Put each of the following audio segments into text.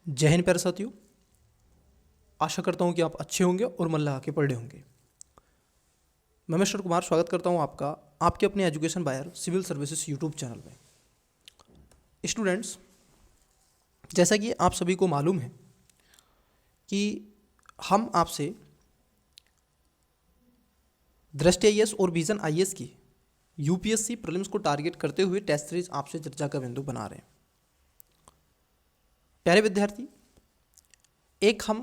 जय हिंद प्यारे साथियों। आशा करता हूँ कि आप अच्छे होंगे और मन लगा के पढ़ रहे होंगे। मैं मिस्टर कुमार स्वागत करता हूँ आपका आपके अपने एजुकेशन बायर सिविल सर्विसेज यूट्यूब चैनल में। स्टूडेंट्स, जैसा कि आप सभी को मालूम है कि हम आपसे दृष्टि आईएएस और विजन आईएएस की यूपीएससी प्रीलिम्स को टारगेट करते हुए टेस्ट सीरीज आपसे चर्चा का बिंदु बना रहे हैं। प्यारे विद्यार्थी, एक हम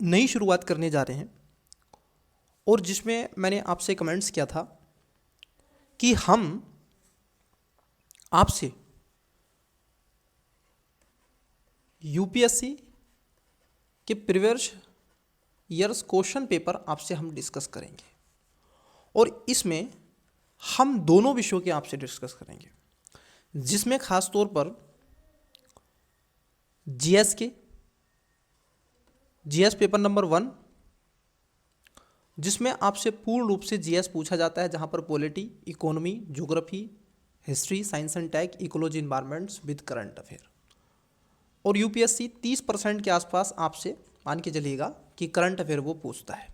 नई शुरुआत करने जा रहे हैं और जिसमें मैंने आपसे कमेंट्स किया था कि हम आपसे यूपीएससी के प्रीवियस ईयर्स क्वेश्चन पेपर आपसे हम डिस्कस करेंगे और इसमें हम दोनों विषयों के आपसे डिस्कस करेंगे, जिसमें खास तौर पर जीएस पेपर नंबर 1, जिसमें आपसे पूर्ण रूप से जीएस पूछा जाता है, जहां पर polity, economy, geography, history, science and tech, ecology, environments with current affair. और यूपीएससी 30% के आसपास आपसे मान के चलिएगा कि करंट अफेयर वो पूछता है।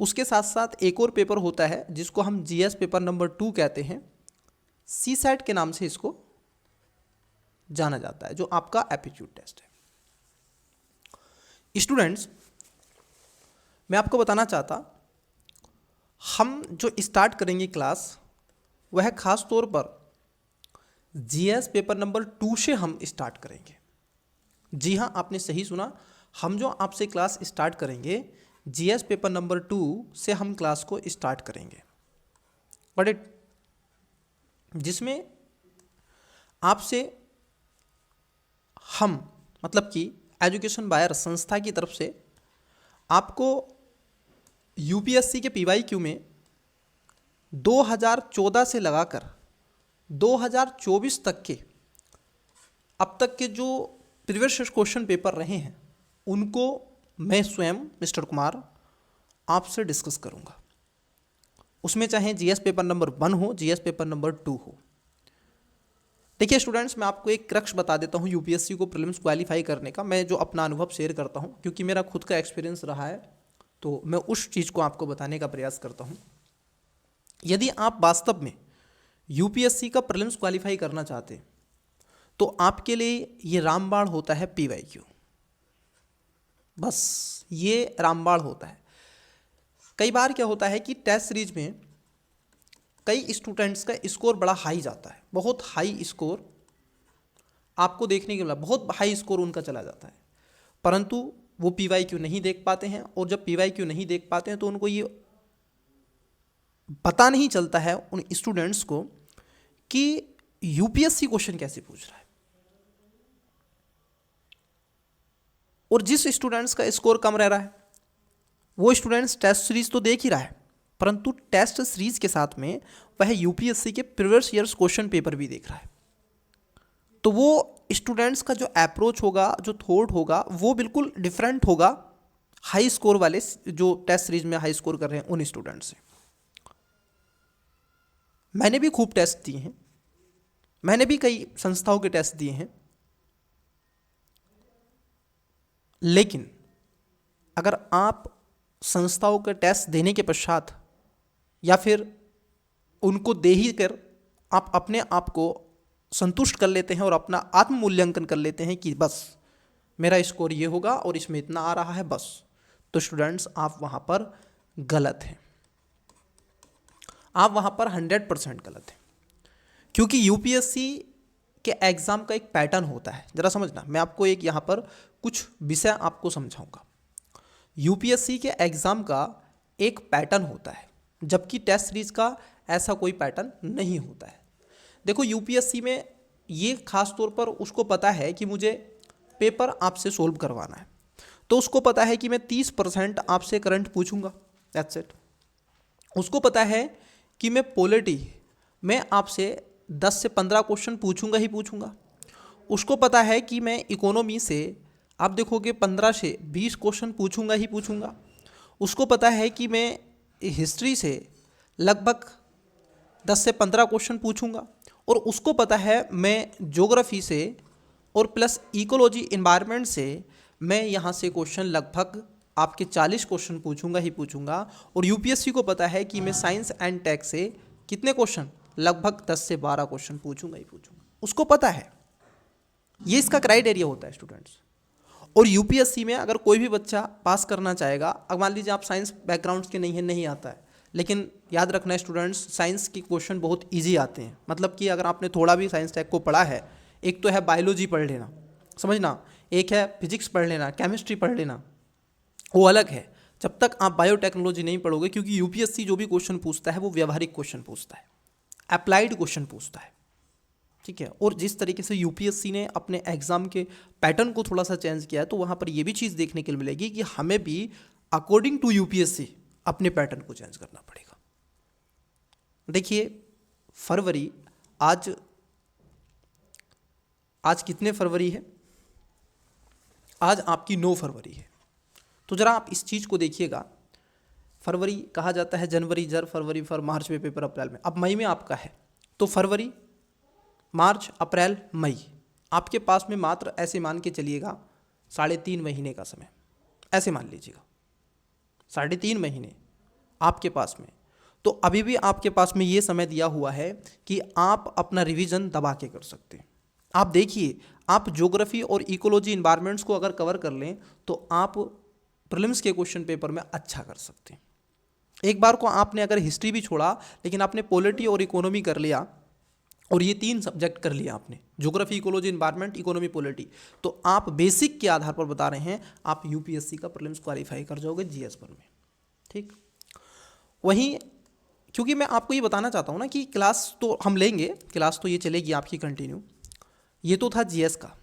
उसके साथ साथ एक और पेपर होता है जिसको हम जीएस पेपर नंबर 2 कहते हैं, सीसैट के नाम से इसको जाना जाता है, जो आपका एप्टीट्यूड टेस्ट है। स्टूडेंट्स, मैं आपको बताना चाहता, हम जो स्टार्ट करेंगे क्लास वह खास तौर पर जीएस पेपर नंबर 2 से हम स्टार्ट करेंगे। जी हाँ, आपने सही सुना, हम जो आपसे क्लास स्टार्ट करेंगे जीएस पेपर नंबर 2 से हम क्लास को स्टार्ट करेंगे। बट जिसमें आपसे हम मतलब कि एजुकेशन बायर संस्था की तरफ से आपको यूपीएससी के पीवाईक्यू में 2014 से लगाकर 2024 तक के अब तक के जो प्रीवियस क्वेश्चन पेपर रहे हैं उनको मैं स्वयं मिस्टर कुमार आपसे डिस्कस करूंगा। उसमें चाहे जीएस पेपर नंबर 1 हो, जीएस पेपर नंबर 2 हो। देखिए स्टूडेंट्स, मैं आपको एक क्रक्स बता देता हूँ यूपीएससी को प्रीलिम्स क्वालिफाई करने का। मैं जो अपना अनुभव शेयर करता हूँ, क्योंकि मेरा खुद का एक्सपीरियंस रहा है, तो मैं उस चीज़ को आपको बताने का प्रयास करता हूँ। यदि आप वास्तव में यूपीएससी का प्रीलिम्स क्वालिफाई करना चाहते हैं तो आपके लिए ये रामबाण होता है पीवाईक्यू। बस ये रामबाण होता है। कई बार क्या होता है कि टेस्ट सीरीज में कई स्टूडेंट्स का स्कोर बड़ा हाई जाता है, बहुत हाई स्कोर आपको देखने के लिए, बहुत हाई स्कोर उनका चला जाता है, परंतु वो पीवाईक्यू नहीं देख पाते हैं। और जब पीवाईक्यू नहीं देख पाते हैं तो उनको ये पता नहीं चलता है उन स्टूडेंट्स को कि यूपीएससी क्वेश्चन कैसे पूछ रहा है। और जिस स्टूडेंट्स का स्कोर कम रह रहा है वो स्टूडेंट्स टेस्ट सीरीज तो देख ही रहा है, परंतु टेस्ट सीरीज के साथ में वह यूपीएससी के प्रीवियस ईयर्स क्वेश्चन पेपर भी देख रहा है। तो वो स्टूडेंट्स का जो अप्रोच होगा, जो थॉट होगा, वो बिल्कुल डिफरेंट होगा हाई स्कोर वाले, जो टेस्ट सीरीज में हाई स्कोर कर रहे हैं उन स्टूडेंट्स से। मैंने भी खूब टेस्ट दिए हैं, मैंने भी कई संस्थाओं के टेस्ट दिए हैं, लेकिन अगर आप संस्थाओं के टेस्ट देने के पश्चात या फिर उनको दे ही कर आप अपने आप को संतुष्ट कर लेते हैं और अपना आत्म मूल्यांकन कर लेते हैं कि बस मेरा स्कोर ये होगा और इसमें इतना आ रहा है बस, तो स्टूडेंट्स आप वहाँ पर गलत हैं। आप वहाँ पर 100% गलत हैं, क्योंकि यूपीएससी के एग्ज़ाम का एक पैटर्न होता है। ज़रा समझना, मैं आपको एक यहाँ पर कुछ विषय आपको समझाऊंगा। यूपीएससी के एग्ज़ाम का एक पैटर्न होता है, जबकि टेस्ट सीरीज का ऐसा कोई पैटर्न नहीं होता है। देखो, यूपीएससी में ये खास तौर पर उसको पता है कि मुझे पेपर आपसे सोल्व करवाना है, तो उसको पता है कि मैं 30% आपसे करंट पूछूंगा, दैट्स इट। उसको पता है कि मैं पॉलिटी में आपसे 10 से 15 क्वेश्चन पूछूंगा ही पूछूंगा। उसको पता है कि मैं इकोनॉमी से आप देखोगे 15 से 20 क्वेश्चन पूछूंगा ही पूछूंगा। उसको पता है कि मैं हिस्ट्री से लगभग 10 से 15 क्वेश्चन पूछूंगा। और उसको पता है मैं ज्योग्राफी से और प्लस इकोलॉजी इन्वायरमेंट से मैं यहाँ से क्वेश्चन लगभग आपके 40 क्वेश्चन पूछूंगा ही पूछूंगा। और यूपीएससी को पता है कि मैं साइंस एंड टेक से कितने क्वेश्चन, लगभग 10 से 12 क्वेश्चन पूछूंगा ही पूछूंगा, उसको पता है। ये इसका क्राइटेरिया होता है स्टूडेंट्स। और यूपीएससी में अगर कोई भी बच्चा पास करना चाहेगा, अब मान लीजिए आप साइंस बैकग्राउंड के नहीं आता है, लेकिन याद रखना है स्टूडेंट्स, साइंस के क्वेश्चन बहुत ईजी आते हैं। मतलब कि अगर आपने थोड़ा भी साइंस टेक को पढ़ा है, एक तो है बायोलॉजी पढ़ लेना, समझना, एक है फिजिक्स पढ़ लेना, केमिस्ट्री पढ़ लेना, वो अलग है। जब तक आप बायोटेक्नोलॉजी नहीं पढ़ोगे, क्योंकि यूपीएससी जो भी क्वेश्चन पूछता है वो व्यवहारिक क्वेश्चन पूछता है, अप्लाइड क्वेश्चन पूछता है, ठीक है। और जिस तरीके से यूपीएससी ने अपने एग्जाम के पैटर्न को थोड़ा सा चेंज किया है, तो वहाँ पर ये भी चीज़ देखने के लिए मिलेगी कि हमें भी अकॉर्डिंग टू यूपीएससी अपने पैटर्न को चेंज करना पड़ेगा। देखिए फरवरी, आज कितने फरवरी है? आज आपकी 9 फरवरी है। तो ज़रा आप इस चीज़ को देखिएगा, फरवरी कहा जाता है जनवरी, फरवरी, मार्च में पेपर, अप्रैल में, अब मई में आपका है, तो फरवरी, मार्च, अप्रैल, मई, आपके पास में मात्र ऐसे मान के चलिएगा 3.5 महीने का समय, ऐसे मान लीजिएगा 3.5 महीने आपके पास में। तो अभी भी आपके पास में ये समय दिया हुआ है कि आप अपना रिवीजन दबा के कर सकते हैं। आप देखिए, आप ज्योग्राफी और इकोलॉजी इन्वायरमेंट्स को अगर कवर कर लें तो आप प्रीलिम्स के क्वेश्चन पेपर में अच्छा कर सकते हैं। एक बार को आपने अगर हिस्ट्री भी छोड़ा, लेकिन आपने पॉलिटी और इकोनॉमी कर लिया, और ये 3 सब्जेक्ट कर लिया आपने, geography, ecology, environment, economy, polity, तो आप बेसिक के आधार पर बता रहे हैं आप यूपीएससी का प्रीलिम्स क्वालिफाई कर जाओगे जीएस पर में, ठीक। वहीं क्योंकि मैं आपको ये बताना चाहता हूँ ना कि क्लास तो हम लेंगे, क्लास तो ये चलेगी आपकी कंटिन्यू, ये तो था जीएस का।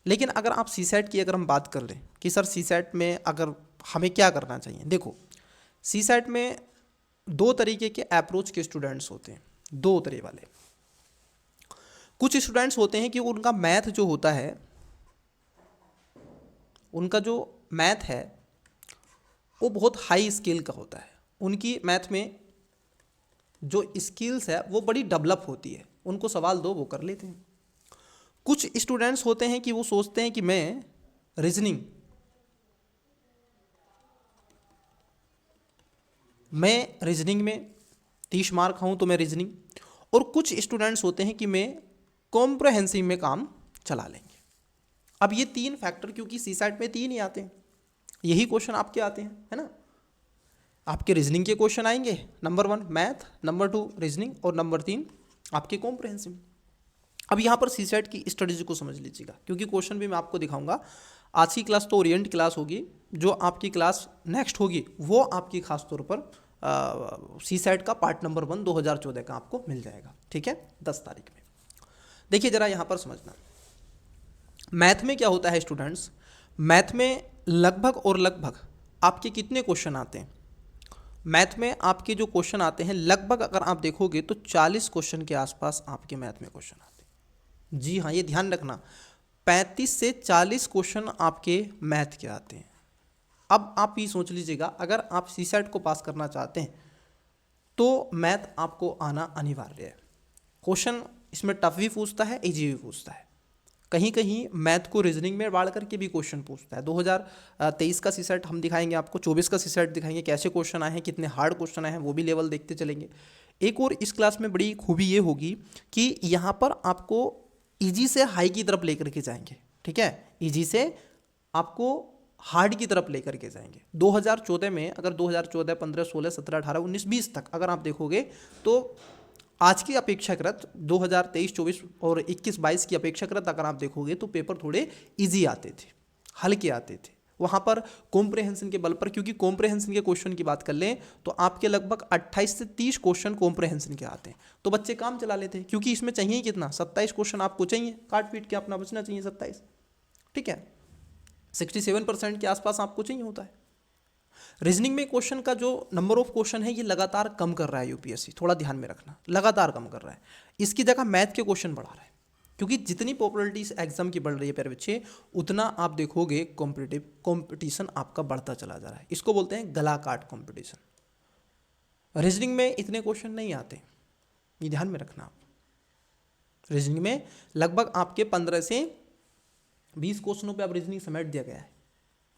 लेकिन अगर आप सीसेट की अगर हम बात कर लें कि सर सीसेट में अगर हमें क्या करना चाहिए, देखो सीसेट में 2 तरीके के अप्रोच के स्टूडेंट्स होते हैं, 2 तरह वाले। कुछ स्टूडेंट्स होते हैं कि उनका मैथ जो होता है, उनका जो मैथ है वो बहुत हाई स्केल का होता है, उनकी मैथ में जो स्किल्स है वो बड़ी डेवलप होती है, उनको सवाल दो वो कर लेते हैं। कुछ स्टूडेंट्स होते हैं कि वो सोचते हैं कि मैं रीजनिंग में 30 मार्क हूँ तो मैं रीजनिंग, और कुछ स्टूडेंट्स होते हैं कि मैं कॉम्प्रहेंसिव में काम चला लेंगे। अब ये 3 फैक्टर, क्योंकि सीसेट में 3 ही आते हैं, यही क्वेश्चन आपके आते हैं, है ना। आपके रीजनिंग के क्वेश्चन आएंगे, नंबर 1 मैथ, नंबर 2 रीजनिंग, और नंबर 3 आपके कॉम्प्रहेंसिव। अब यहाँ पर सीसेट की स्ट्रेटजी को समझ लीजिएगा, क्योंकि क्वेश्चन भी मैं आपको दिखाऊंगा। आज की क्लास तो ओरिएंट क्लास होगी, जो आपकी क्लास नेक्स्ट होगी वो आपकी खास तौर पर सीसेट का पार्ट नंबर 1 2014 का आपको मिल जाएगा, ठीक है, 10 तारीख में। देखिए ज़रा यहाँ पर समझना, मैथ में क्या होता है स्टूडेंट्स, मैथ में लगभग आपके कितने क्वेश्चन आते हैं? मैथ में आपके जो क्वेश्चन आते हैं लगभग अगर आप देखोगे तो 40 क्वेश्चन के आसपास आपके मैथ में क्वेश्चन आते हैं। जी हाँ, ये ध्यान रखना, 35 से 40 क्वेश्चन आपके मैथ के आते हैं। अब आप ये सोच लीजिएगा, अगर आप सीसेट को पास करना चाहते हैं तो मैथ आपको आना अनिवार्य है। क्वेश्चन इसमें टफ भी पूछता है, इजी भी पूछता है, कहीं कहीं मैथ को रीजनिंग में बाढ़ करके भी क्वेश्चन पूछता है। 2023 का सीसेट हम दिखाएंगे आपको, 24 का सीसेट दिखाएंगे, कैसे क्वेश्चन आए हैं, कितने हार्ड क्वेश्चन आए हैं, वो भी लेवल देखते चलेंगे। एक और इस क्लास में बड़ी खूबी ये होगी कि यहाँ पर आपको इजी से हाई की तरफ लेकर के जाएंगे, ठीक है, इजी से आपको हार्ड की तरफ लेकर के जाएंगे। 2014 में अगर 2014, 15, 16, 17, 18, 19, 20 तक अगर आप देखोगे तो आज की अपेक्षाकृत 2023, 24 और 21, 22 की अपेक्षाकृत अगर आप देखोगे तो पेपर थोड़े इजी आते थे, हल्के आते थे। वहाँ पर कॉम्प्रहेंशन के बल पर, क्योंकि कॉम्प्रहेंशन के क्वेश्चन की बात कर लें तो आपके लगभग 28 से 30 क्वेश्चन कॉम्प्रहेंशन के आते हैं, तो बच्चे काम चला लेते हैं, क्योंकि इसमें चाहिए कितना, 27 क्वेश्चन आपको चाहिए, काट पीट के अपना बचना चाहिए 27, ठीक है, 67% के आसपास आपको चाहिए होता है। रीजनिंग में क्वेश्चन का जो नंबर ऑफ क्वेश्चन है ये लगातार कम कर रहा है यूपीएससी, थोड़ा ध्यान में रखना, लगातार कम कर रहा है, इसकी जगह मैथ के क्वेश्चन बढ़ा रहा है, क्योंकि जितनी पॉपुलरिटी इस एग्जाम की बढ़ रही है प्यारे बच्चे, उतना आप देखोगे कॉम्पिटिशन आपका बढ़ता चला जा रहा है। इसको बोलते हैं गला काट कॉम्पिटिशन। रीजनिंग में इतने क्वेश्चन नहीं आते, ये ध्यान में रखना आप। रीजनिंग में लगभग आपके 15 से 20 क्वेश्चनों पे अब रीजनिंग समेट दिया गया है,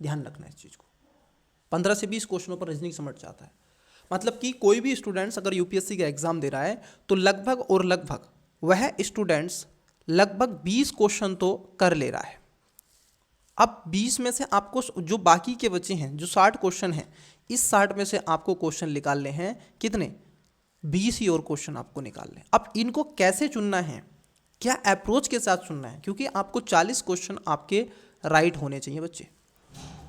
ध्यान रखना इस चीज़ को। 15 से 20 क्वेश्चनों पर रीजनिंग समझ जाता है। मतलब कि कोई भी स्टूडेंट्स अगर यूपीएससी का एग्जाम दे रहा है तो लगभग और लगभग वह स्टूडेंट्स लगभग 20 क्वेश्चन तो कर ले रहा है। अब 20 में से आपको जो बाकी के बचे हैं, जो 60 क्वेश्चन हैं, इस 60 में से आपको क्वेश्चन निकालने हैं कितने, 20 ही और क्वेश्चन आपको निकालने। अब इनको कैसे चुनना है, क्या अप्रोच के साथ चुनना है, क्योंकि आपको 40 क्वेश्चन आपके राइट होने चाहिए बच्चे,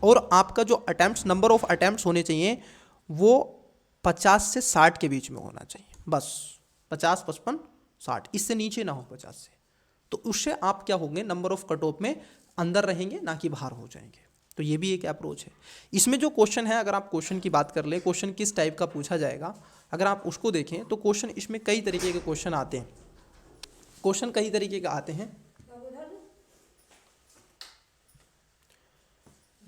और आपका जो अटैम्प्ट्स, नंबर ऑफ अटैम्प्ट्स होने चाहिए वो 50 से 60 के बीच में होना चाहिए, बस 50, 55, 60, इससे नीचे ना हो 50 से। तो उससे आप क्या होंगे, नंबर ऑफ कट ऑफ में अंदर रहेंगे, ना कि बाहर हो जाएंगे। तो ये भी एक अप्रोच है। इसमें जो क्वेश्चन है, अगर आप क्वेश्चन की बात कर ले, क्वेश्चन किस टाइप का पूछा जाएगा, अगर आप उसको देखें तो क्वेश्चन इसमें कई तरीके के क्वेश्चन आते हैं। क्वेश्चन कई तरीके के आते हैं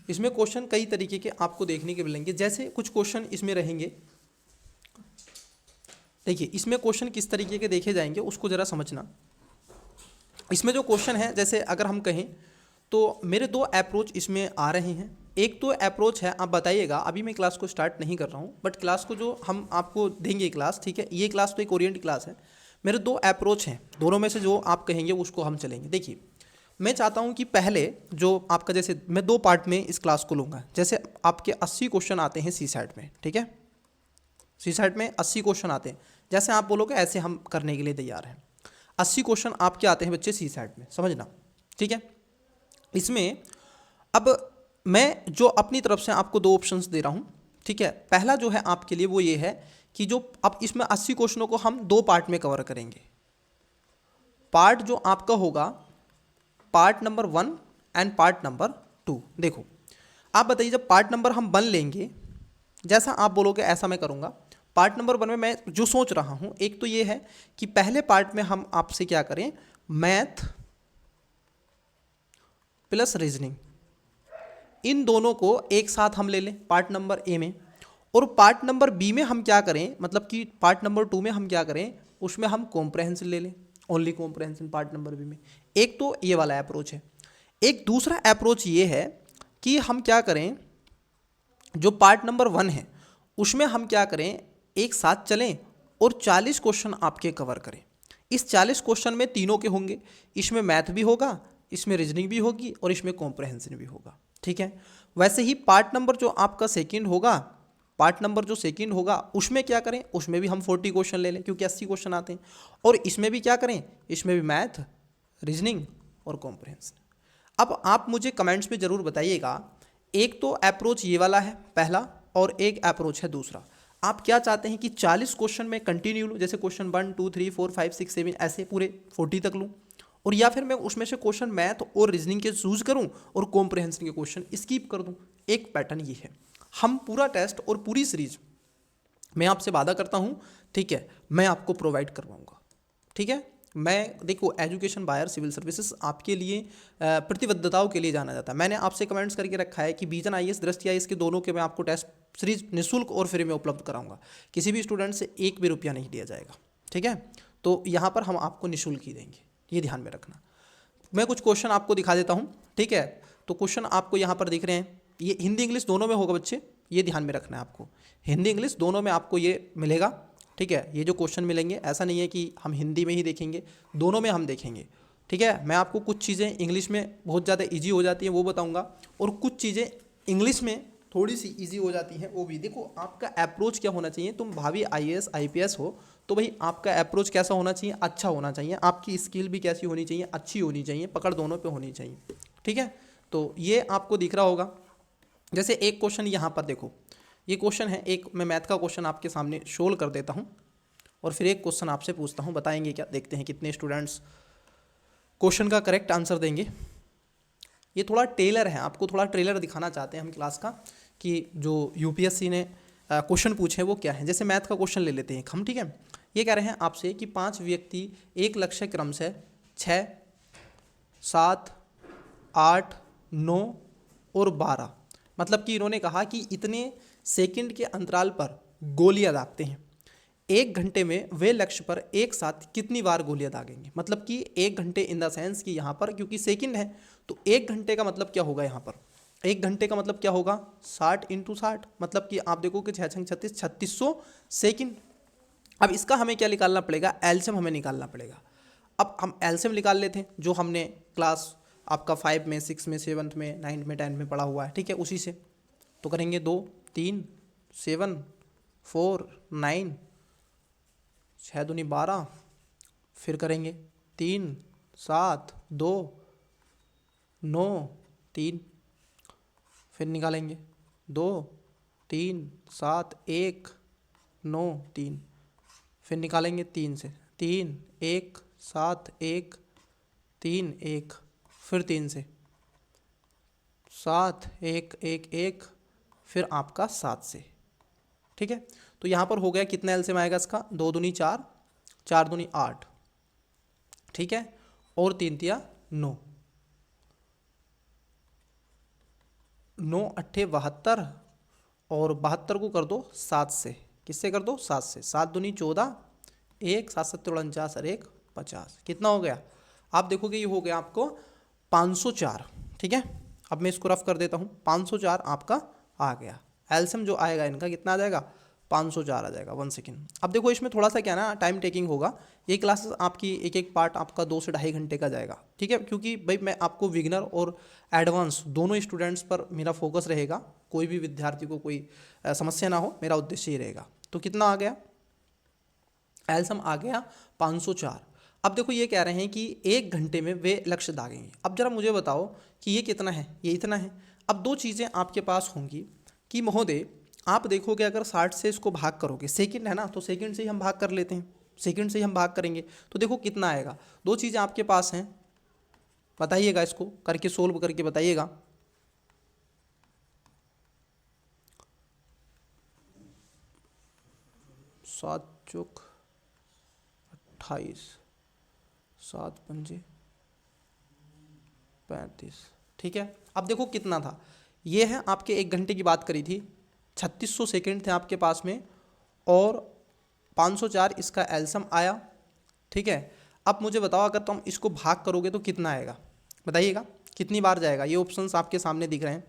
इसमें, क्वेश्चन कई तरीके के आपको देखने के मिलेंगे। जैसे कुछ क्वेश्चन इसमें रहेंगे, देखिए इसमें क्वेश्चन किस तरीके के देखे जाएंगे उसको ज़रा समझना। इसमें जो क्वेश्चन है, जैसे अगर हम कहें तो मेरे 2 अप्रोच इसमें आ रहे हैं। एक तो अप्रोच है, आप बताइएगा, अभी मैं क्लास को स्टार्ट नहीं कर रहा हूँ, बट क्लास को जो हम आपको देंगे क्लास, ठीक है, ये क्लास तो एक ओरिएंट क्लास है। मेरे 2 अप्रोच हैं, दोनों में से जो आप कहेंगे उसको हम चलेंगे। देखिए मैं चाहता हूँ कि पहले जो आपका, जैसे मैं 2 पार्ट में इस क्लास को लूँगा। जैसे आपके 80 क्वेश्चन आते हैं सी सैट में, ठीक है, सी सैट में 80 क्वेश्चन आते हैं। जैसे आप बोलोगे ऐसे हम करने के लिए तैयार हैं। 80 क्वेश्चन आपके आते हैं बच्चे सी सैट में, समझना, ठीक है। इसमें अब मैं जो अपनी तरफ से आपको 2 ऑप्शंस दे रहा हूँ, ठीक है। पहला जो है आपके लिए वो ये है कि जो अब इसमें 80 क्वेश्चनों को हम 2 पार्ट में कवर करेंगे। पार्ट जो आपका होगा part number 1 and part number 2। देखो आप बताइए, जब पार्ट नंबर हम 1 लेंगे, जैसा आप बोलोगे ऐसा मैं करूँगा। पार्ट नंबर 1 में मैं जो सोच रहा हूँ, एक तो ये है कि पहले पार्ट में हम आपसे क्या करें, मैथ प्लस रीजनिंग, इन दोनों को एक साथ हम ले लें पार्ट नंबर ए में। और पार्ट नंबर बी में हम क्या करें, मतलब कि पार्ट नंबर 2 में हम क्या करें, उसमें हम कॉम्प्रहेंसिव ले लें, only comprehensive part number B में। एक तो ये वाला अप्रोच है। एक दूसरा अप्रोच ये है कि हम क्या करें, जो पार्ट नंबर 1 है उसमें हम क्या करें, एक साथ चलें और 40 क्वेश्चन आपके कवर करें। इस 40 क्वेश्चन में तीनों के होंगे, इसमें मैथ भी होगा, इसमें रीजनिंग भी होगी और इसमें कॉम्प्रहेंशन भी होगा, ठीक है। वैसे ही पार्ट नंबर जो आपका सेकंड होगा, पार्ट नंबर जो सेकंड होगा उसमें क्या करें, उसमें भी हम 40 क्वेश्चन ले लें, क्योंकि 80 क्वेश्चन आते हैं। और इसमें भी क्या करें, इसमें भी मैथ, रीजनिंग और कॉम्प्रहेंशन। अब आप मुझे कमेंट्स में ज़रूर बताइएगा, एक तो अप्रोच ये वाला है पहला, और एक अप्रोच है दूसरा। आप क्या चाहते हैं कि 40 क्वेश्चन में कंटिन्यू लूँ, जैसे क्वेश्चन 1 2 3 4 5 6 7 ऐसे पूरे 40 तक लूँ, और या फिर मैं उसमें से क्वेश्चन मैथ और रीजनिंग के चूज करूं और कॉम्प्रहेंशन के क्वेश्चन स्किप कर दूं। एक पैटर्न ये है। हम पूरा टेस्ट और पूरी सीरीज मैं आपसे वादा करता हूं, ठीक है, मैं आपको प्रोवाइड करवाऊंगा, ठीक है। मैं देखो, एजुकेशन बायर सिविल सर्विसेज आपके लिए प्रतिबद्धताओं के लिए जाना जाता है। मैंने आपसे कमेंट्स करके रखा है कि विजन आईएएस, दृष्टि आईएएस के दोनों के मैं आपको टेस्ट सीरीज निःशुल्क और फ्री में उपलब्ध कराऊंगा। किसी भी स्टूडेंट से 1 भी रुपया नहीं लिया जाएगा, ठीक है। तो यहाँ पर हम आपको निःशुल्क ही देंगे, ये ध्यान में रखना। मैं कुछ क्वेश्चन आपको दिखा देता हूँ, ठीक है। तो क्वेश्चन आपको यहाँ पर दिख रहे हैं, ये हिंदी इंग्लिश दोनों में होगा बच्चे, ये ध्यान में रखना है आपको। हिंदी इंग्लिश दोनों में आपको ये मिलेगा, ठीक है। ये जो क्वेश्चन मिलेंगे, ऐसा नहीं है कि हम हिंदी में ही देखेंगे, दोनों में हम देखेंगे, ठीक है। मैं आपको कुछ चीज़ें इंग्लिश में बहुत ज़्यादा ईजी हो जाती हैं वो बताऊँगा, और कुछ चीज़ें इंग्लिश में थोड़ी सी ईजी हो जाती हैं वो भी। देखो आपका अप्रोच क्या होना चाहिए, तुम भावी आईएएस आईपीएस हो तो भाई आपका अप्रोच कैसा होना चाहिए, अच्छा होना चाहिए। आपकी स्किल भी कैसी होनी चाहिए, अच्छी होनी चाहिए, पकड़ दोनों पे होनी चाहिए, ठीक है। तो ये आपको दिख रहा होगा। जैसे एक क्वेश्चन यहाँ पर देखो, ये क्वेश्चन है, एक मैं मैथ का क्वेश्चन आपके सामने शोल कर देता हूँ और फिर एक क्वेश्चन आपसे पूछता हूँ, बताएंगे क्या, देखते हैं कितने स्टूडेंट्स क्वेश्चन का करेक्ट आंसर देंगे। ये थोड़ा टेलर है, आपको थोड़ा ट्रेलर दिखाना चाहते हैं हम क्लास का कि जो यूपीएससी ने क्वेश्चन पूछे वो क्या है। जैसे मैथ का क्वेश्चन ले लेते हैं हम, ठीक है। ये कह रहे हैं आपसे कि 5 व्यक्ति एक लक्ष्य क्रम से 6, 7, 8, 9 और 12, मतलब कि इन्होंने कहा कि इतने सेकंड के अंतराल पर गोलियां दागते हैं। 1 घंटे में वे लक्ष्य पर एक साथ कितनी बार गोलियां दागेंगे। मतलब कि 1 घंटे इन द सेंस कि यहाँ पर क्योंकि सेकंड है तो 1 घंटे का मतलब क्या होगा, यहाँ पर 1 घंटे का मतलब क्या होगा 60 × 60, मतलब कि आप देखो कि 6 × 36 3600 सेकंड। अब इसका हमें क्या निकालना पड़ेगा, एलसीएम हमें निकालना पड़ेगा। अब हम एलसीएम निकाल लेते हैं जो हमने क्लास आपका 5 में 6 में 7th में 9th में 10th में पढ़ा हुआ है, ठीक है, उसी से। तो करेंगे 2 3 7 4 9 6 दूनी 12, फिर करेंगे 3 7 2 9 3, फिर निकालेंगे 2 3 7 1 9 3, फिर निकालेंगे 3 से 3 1 7 1 3 1, फिर 3 से 7 1 1 1, फिर आपका 7 से, ठीक है। तो यहाँ पर हो गया कितना एलसीएम आएगा इसका, 2 दूनी 4 4 दूनी 8, ठीक है, और 3 तिया 9 9 8 72, और 72 को कर दो 7 से, किससे कर दो 7 से, 7 दूनी 14 1 7 7 49 और 1 50, कितना हो गया, आप देखोगे ये हो गया आपको 504, ठीक है। अब मैं इसको रफ कर देता हूँ, 504 आपका आ गया। एलसीएम जो आएगा इनका कितना आ जाएगा, 504 आ जाएगा। 1 सेकेंड। अब देखो इसमें थोड़ा सा क्या ना टाइम टेकिंग होगा, ये क्लासेस आपकी एक एक पार्ट आपका 2 से 2.5 घंटे का जाएगा, ठीक है, क्योंकि भाई मैं आपको बिगिनर और एडवांस दोनों स्टूडेंट्स पर मेरा फोकस रहेगा, कोई भी विद्यार्थी को कोई समस्या ना हो, मेरा उद्देश्य ये रहेगा। तो कितना आ गया, एलसीएम आ गया 504। अब देखो ये कह रहे हैं कि 1 घंटे में वे लक्ष्य दागेंगे। अब जरा मुझे बताओ कि ये कितना है, ये इतना है। अब 2 चीज़ें आपके पास होंगी कि महोदय आप देखोगे अगर 60 से इसको भाग करोगे, सेकंड है ना, तो सेकंड से ही हम भाग कर लेते हैं, सेकंड से ही हम भाग करेंगे, तो देखो कितना आएगा। 2 चीज़ें आपके पास हैं, बताइएगा, इसको करके सोल्व करके बताइएगा। सात चौक 28, 7 पंजे 35, ठीक है। अब देखो कितना था, ये है आपके 1 घंटे की बात करी थी, 3600 सेकंड थे आपके पास में, और 504 इसका एलसीएम आया, ठीक है। अब मुझे बताओ अगर तुम इसको भाग करोगे तो कितना आएगा, बताइएगा कितनी बार जाएगा। ये ऑप्शंस आपके सामने दिख रहे हैं,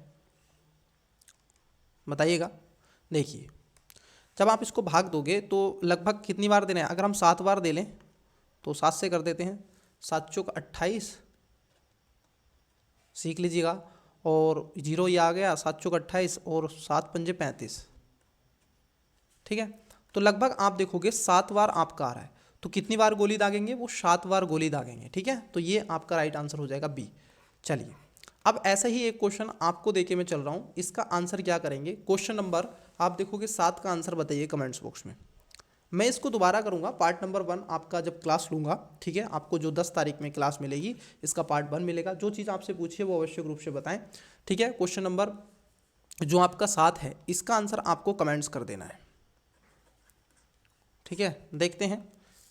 बताइएगा। देखिए जब आप इसको भाग दोगे तो लगभग कितनी बार देना है, अगर हम 7 बार दे लें तो 7 से कर देते हैं, 7 चौक 28, सीख लीजिएगा, और 0 ये आ गया, 7 चौक 28 और 7 पंजे 35, ठीक है। तो लगभग आप देखोगे 7 बार आपका आ रहा है, तो कितनी बार गोली दागेंगे, वो 7 बार गोली दागेंगे, ठीक है। तो ये आपका राइट आंसर हो जाएगा बी। चलिए अब ऐसा ही एक क्वेश्चन आपको देके मैं चल रहा हूँ, इसका आंसर क्या करेंगे, क्वेश्चन नंबर आप देखोगे 7 का आंसर बताइए कमेंट्स बॉक्स में। मैं इसको दोबारा करूँगा, पार्ट नंबर 1 आपका जब क्लास लूँगा, ठीक है, आपको जो 10 तारीख में क्लास मिलेगी इसका पार्ट 1 मिलेगा। जो चीज़ आपसे पूछिए वो आवश्यक रूप से बताएं, ठीक है। क्वेश्चन नंबर जो आपका 7 है इसका आंसर आपको कमेंट्स कर देना है, ठीक है। देखते हैं,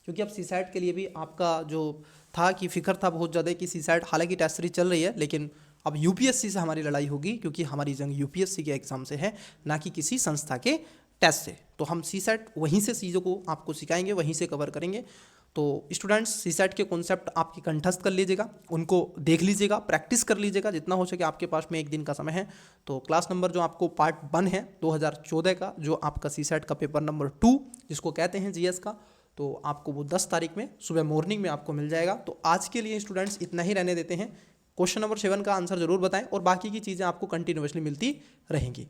क्योंकि अब सीसैट के लिए भी आपका जो था कि फिक्र था बहुत ज़्यादा कि सीसैट, हालांकि टेस्ट सीरीज चल रही है, लेकिन अब यूपीएससी से हमारी लड़ाई होगी, क्योंकि हमारी जंग यूपीएससी के एग्ज़ाम से है, ना कि किसी संस्था के टेस्ट से। तो हम सीसैट वहीं से चीज़ों को आपको सिखाएंगे, वहीं से कवर करेंगे। तो स्टूडेंट्स सीसैट के कॉन्सेप्ट आपकी कंठस्थ कर लीजिएगा, उनको देख लीजिएगा, प्रैक्टिस कर लीजिएगा जितना हो सके, आपके पास में 1 दिन का समय है। तो क्लास नंबर जो आपको पार्ट 1 है 2014 का, जो आपका सीसैट का पेपर नंबर 2 जिसको कहते हैं जीएस का, तो आपको वो 10 तारीख में सुबह मॉर्निंग में आपको मिल जाएगा। तो आज के लिए स्टूडेंट्स इतना ही रहने देते हैं। क्वेश्चन नंबर 7 का आंसर जरूर बताएं, और बाकी की चीज़ें आपको कंटिन्यूअसली मिलती रहेंगी।